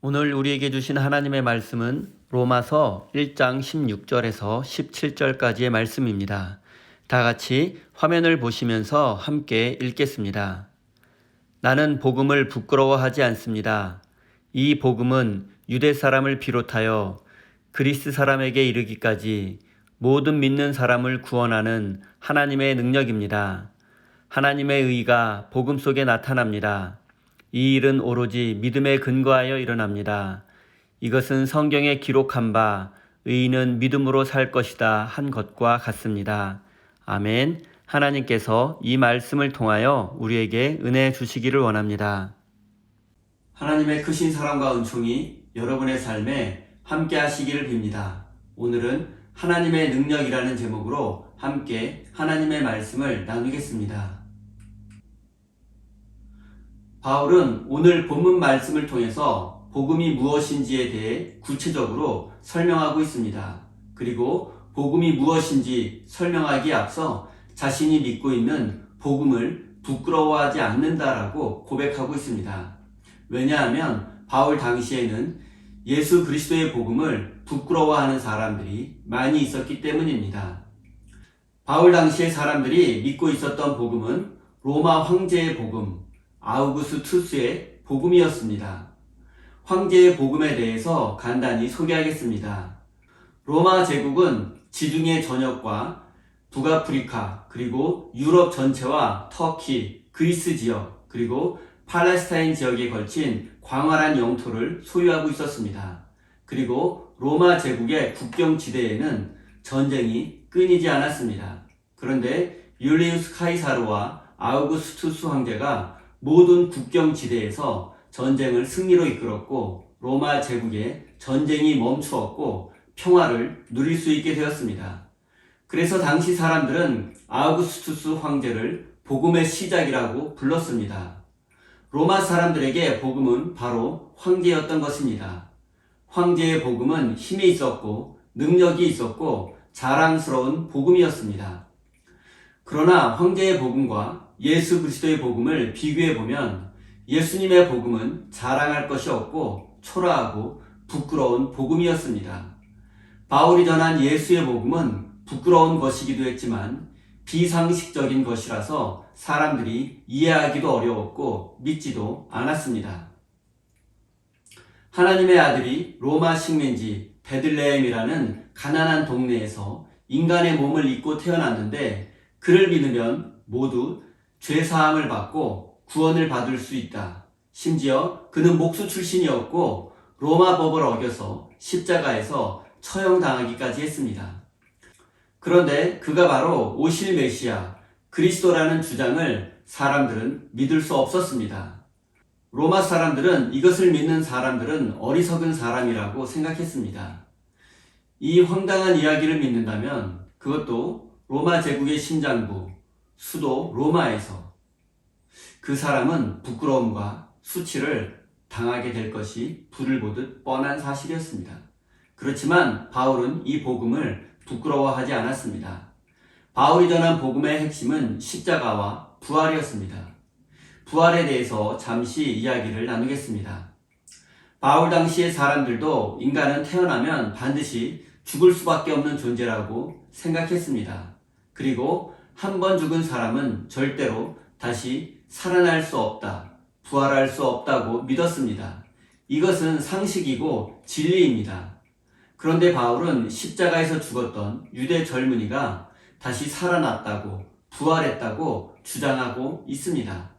오늘 우리에게 주신 하나님의 말씀은 로마서 1장 16절에서 17절까지의 말씀입니다. 다 같이 화면을 보시면서 함께 읽겠습니다. 나는 복음을 부끄러워하지 않습니다. 이 복음은 유대 사람을 비롯하여 그리스 사람에게 이르기까지 모든 믿는 사람을 구원하는 하나님의 능력입니다. 하나님의 의가 복음 속에 나타납니다. 이 일은 오로지 믿음에 근거하여 일어납니다. 이것은 성경에 기록한 바 의인은 믿음으로 살 것이다 한 것과 같습니다. 아멘. 하나님께서 이 말씀을 통하여 우리에게 은혜 주시기를 원합니다. 하나님의 크신 사랑과 은총이 여러분의 삶에 함께 하시기를 빕니다. 오늘은 하나님의 능력이라는 제목으로 함께 하나님의 말씀을 나누겠습니다. 바울은 오늘 본문 말씀을 통해서 복음이 무엇인지에 대해 구체적으로 설명하고 있습니다. 그리고 복음이 무엇인지 설명하기에 앞서 자신이 믿고 있는 복음을 부끄러워하지 않는다라고 고백하고 있습니다. 왜냐하면 바울 당시에는 예수 그리스도의 복음을 부끄러워하는 사람들이 많이 있었기 때문입니다. 바울 당시의 사람들이 믿고 있었던 복음은 로마 황제의 복음, 아우구스투스의 복음이었습니다. 황제의 복음에 대해서 간단히 소개하겠습니다. 로마 제국은 지중해 전역과 북아프리카 그리고 유럽 전체와 터키, 그리스 지역 그리고 팔레스타인 지역에 걸친 광활한 영토를 소유하고 있었습니다. 그리고 로마 제국의 국경 지대에는 전쟁이 끊이지 않았습니다. 그런데 율리우스 카이사르와 아우구스투스 황제가 모든 국경 지대에서 전쟁을 승리로 이끌었고 로마 제국의 전쟁이 멈추었고 평화를 누릴 수 있게 되었습니다. 그래서 당시 사람들은 아우구스투스 황제를 복음의 시작이라고 불렀습니다. 로마 사람들에게 복음은 바로 황제였던 것입니다. 황제의 복음은 힘이 있었고 능력이 있었고 자랑스러운 복음이었습니다. 그러나 황제의 복음과 예수 그리스도의 복음을 비교해보면 예수님의 복음은 자랑할 것이 없고 초라하고 부끄러운 복음이었습니다. 바울이 전한 예수의 복음은 부끄러운 것이기도 했지만 비상식적인 것이라서 사람들이 이해하기도 어려웠고 믿지도 않았습니다. 하나님의 아들이 로마 식민지 베들레헴이라는 가난한 동네에서 인간의 몸을 입고 태어났는데 그를 믿으면 모두 죄사함을 받고 구원을 받을 수 있다. 심지어 그는 목수 출신이었고 로마 법을 어겨서 십자가에서 처형당하기까지 했습니다. 그런데 그가 바로 오실 메시아 그리스도라는 주장을 사람들은 믿을 수 없었습니다. 로마 사람들은 이것을 믿는 사람들은 어리석은 사람이라고 생각했습니다. 이 황당한 이야기를 믿는다면 그것도 로마 제국의 심장부 수도 로마에서 그 사람은 부끄러움과 수치를 당하게 될 것이 불을 보듯 뻔한 사실이었습니다. 그렇지만 바울은 이 복음을 부끄러워하지 않았습니다. 바울이 전한 복음의 핵심은 십자가와 부활이었습니다. 부활에 대해서 잠시 이야기를 나누겠습니다. 바울 당시의 사람들도 인간은 태어나면 반드시 죽을 수밖에 없는 존재라고 생각했습니다. 그리고 한 번 죽은 사람은 절대로 다시 살아날 수 없다, 부활할 수 없다고 믿었습니다. 이것은 상식이고 진리입니다. 그런데 바울은 십자가에서 죽었던 유대 젊은이가 다시 살아났다고, 부활했다고 주장하고 있습니다.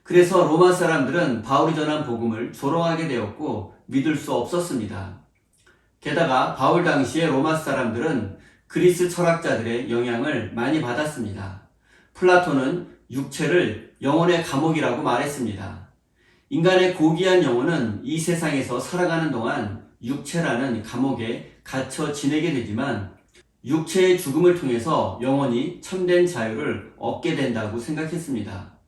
그래서 로마 사람들은 바울이 전한 복음을 조롱하게 되었고 믿을 수 없었습니다. 게다가 바울 당시의 로마 사람들은 그리스 철학자들의 영향을 많이 받았습니다. 플라톤은 육체를 영혼의 감옥이라고 말했습니다. 인간의 고귀한 영혼은 이 세상에서 살아가는 동안 육체라는 감옥에 갇혀 지내게 되지만 육체의 죽음을 통해서 영원히 참된 자유를 얻게 된다고 생각했습니다.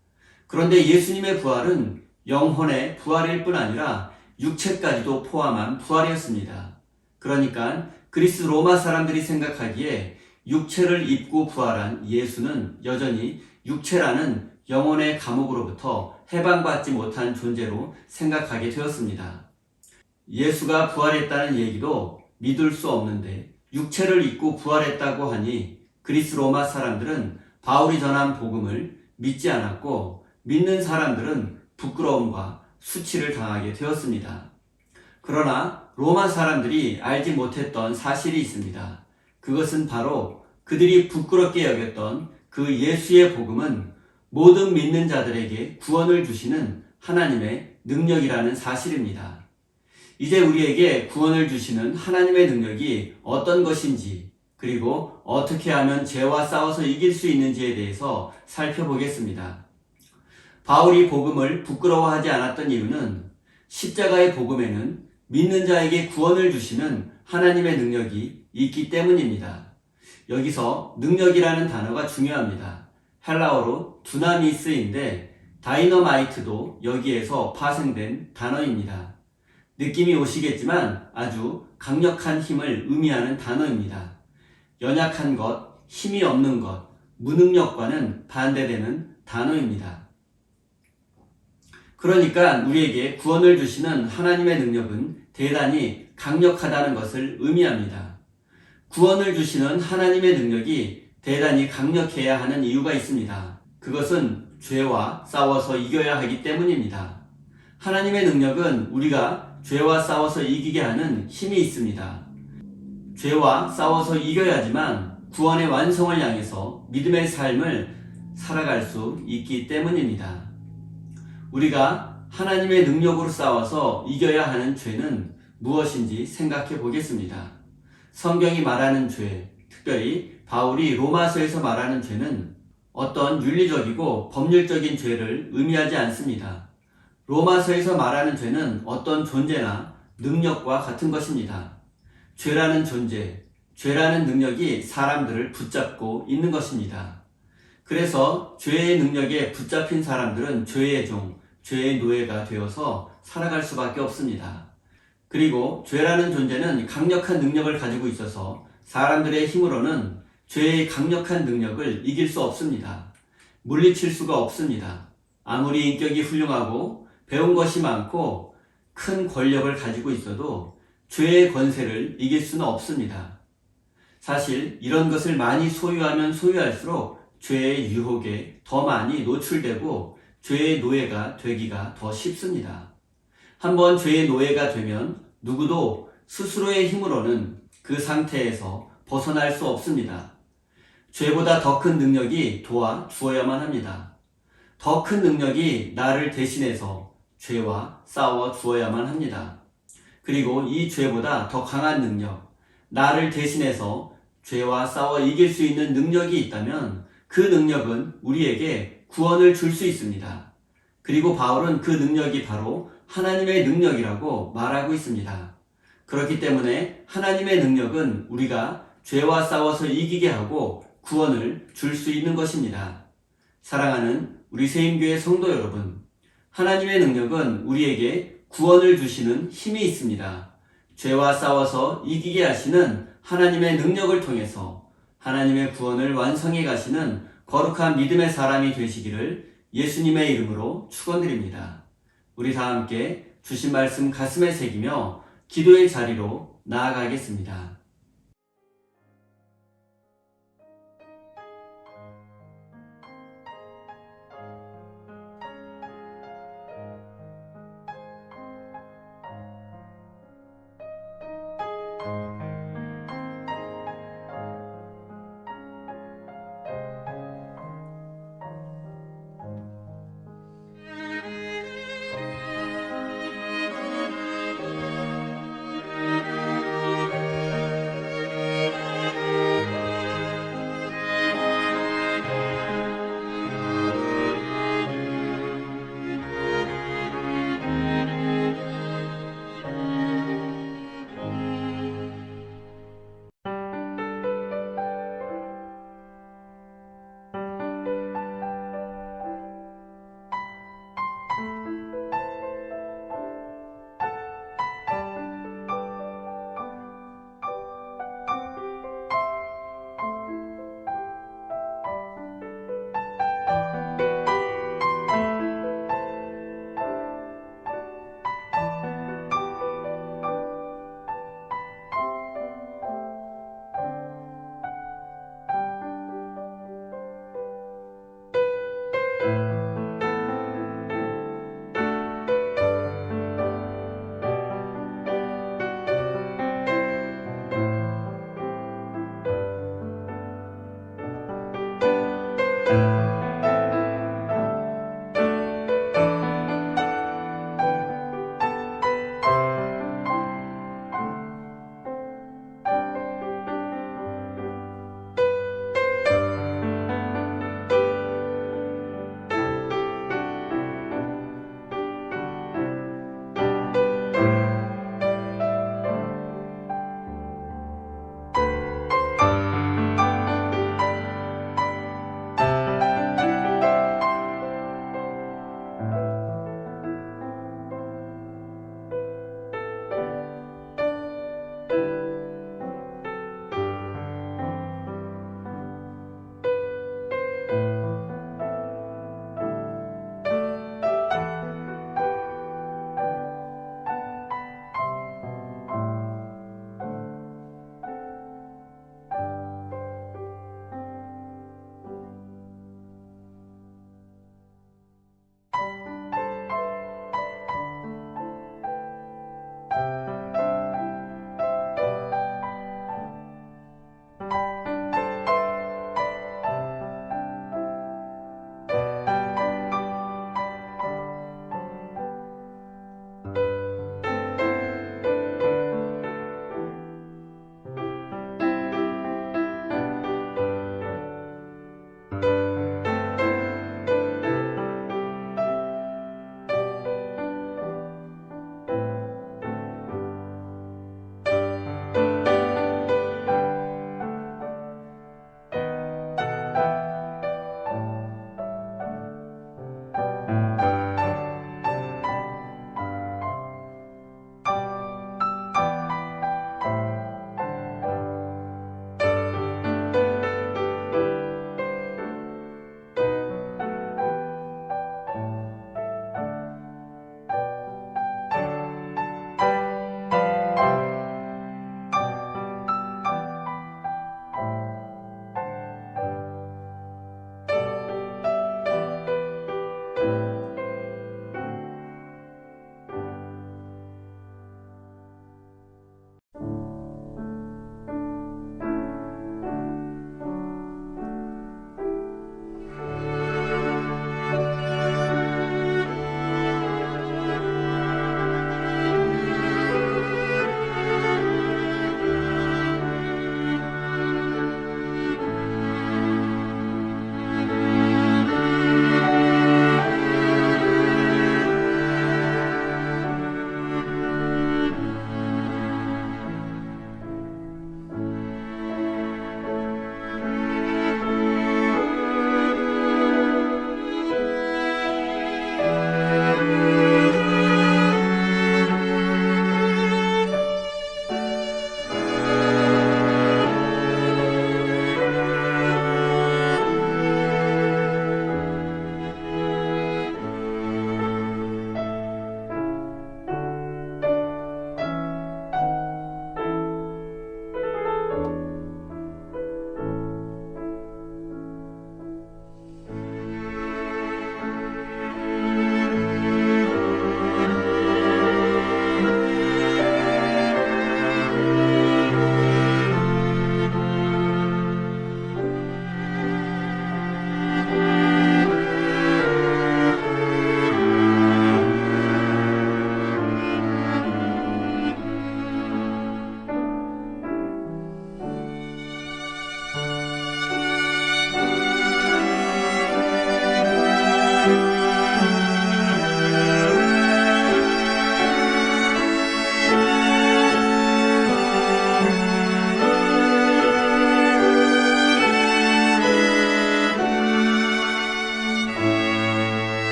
그런데 예수님의 부활은 영혼의 부활일 뿐 아니라 육체까지도 포함한 부활이었습니다. 그러니까 그리스 로마 사람들이 생각하기에 육체를 입고 부활한 예수는 여전히 육체라는 영혼의 감옥으로부터 해방받지 못한 존재로 생각하게 되었습니다. 예수가 부활했다는 얘기도 믿을 수 없는데 육체를 입고 부활했다고 하니 그리스 로마 사람들은 바울이 전한 복음을 믿지 않았고 믿는 사람들은 부끄러움과 수치를 당하게 되었습니다. 그러나 로마 사람들이 알지 못했던 사실이 있습니다. 그것은 바로 그들이 부끄럽게 여겼던 그 예수의 복음은 모든 믿는 자들에게 구원을 주시는 하나님의 능력이라는 사실입니다. 이제 우리에게 구원을 주시는 하나님의 능력이 어떤 것인지, 그리고 어떻게 하면 죄와 싸워서 이길 수 있는지에 대해서 살펴보겠습니다. 바울이 복음을 부끄러워하지 않았던 이유는 십자가의 복음에는 믿는 자에게 구원을 주시는 하나님의 능력이 있기 때문입니다. 여기서 능력이라는 단어가 중요합니다. 헬라어로 두나미스인데 다이너마이트도 여기에서 파생된 단어입니다. 느낌이 오시겠지만 아주 강력한 힘을 의미하는 단어입니다. 연약한 것, 힘이 없는 것, 무능력과는 반대되는 단어입니다. 그러니까 우리에게 구원을 주시는 하나님의 능력은 대단히 강력하다는 것을 의미합니다. 구원을 주시는 하나님의 능력이 대단히 강력해야 하는 이유가 있습니다. 그것은 죄와 싸워서 이겨야 하기 때문입니다. 하나님의 능력은 우리가 죄와 싸워서 이기게 하는 힘이 있습니다. 죄와 싸워서 이겨야지만 구원의 완성을 향해서 믿음의 삶을 살아갈 수 있기 때문입니다. 우리가 하나님의 능력으로 싸워서 이겨야 하는 죄는 무엇인지 생각해 보겠습니다. 성경이 말하는 죄, 특별히 바울이 로마서에서 말하는 죄는 어떤 윤리적이고 법률적인 죄를 의미하지 않습니다. 로마서에서 말하는 죄는 어떤 존재나 능력과 같은 것입니다. 죄라는 존재, 죄라는 능력이 사람들을 붙잡고 있는 것입니다. 그래서 죄의 능력에 붙잡힌 사람들은 죄의 종, 죄의 노예가 되어서 살아갈 수밖에 없습니다. 그리고 죄라는 존재는 강력한 능력을 가지고 있어서 사람들의 힘으로는 죄의 강력한 능력을 이길 수 없습니다. 물리칠 수가 없습니다. 아무리 인격이 훌륭하고 배운 것이 많고 큰 권력을 가지고 있어도 죄의 권세를 이길 수는 없습니다. 사실 이런 것을 많이 소유하면 소유할수록 죄의 유혹에 더 많이 노출되고 죄의 노예가 되기가 더 쉽습니다. 한번 죄의 노예가 되면 누구도 스스로의 힘으로는 그 상태에서 벗어날 수 없습니다. 죄보다 더 큰 능력이 도와주어야만 합니다. 더 큰 능력이 나를 대신해서 죄와 싸워 주어야만 합니다. 그리고 이 죄보다 더 강한 능력, 나를 대신해서 죄와 싸워 이길 수 있는 능력이 있다면 그 능력은 우리에게 구원을 줄 수 있습니다. 그리고 바울은 그 능력이 바로 하나님의 능력이라고 말하고 있습니다. 그렇기 때문에 하나님의 능력은 우리가 죄와 싸워서 이기게 하고 구원을 줄 수 있는 것입니다. 사랑하는 우리 세임교회 성도 여러분, 하나님의 능력은 우리에게 구원을 주시는 힘이 있습니다. 죄와 싸워서 이기게 하시는 하나님의 능력을 통해서 하나님의 구원을 완성해 가시는 거룩한 믿음의 사람이 되시기를 예수님의 이름으로 축원드립니다. 우리 다 함께 주신 말씀 가슴에 새기며 기도의 자리로 나아가겠습니다.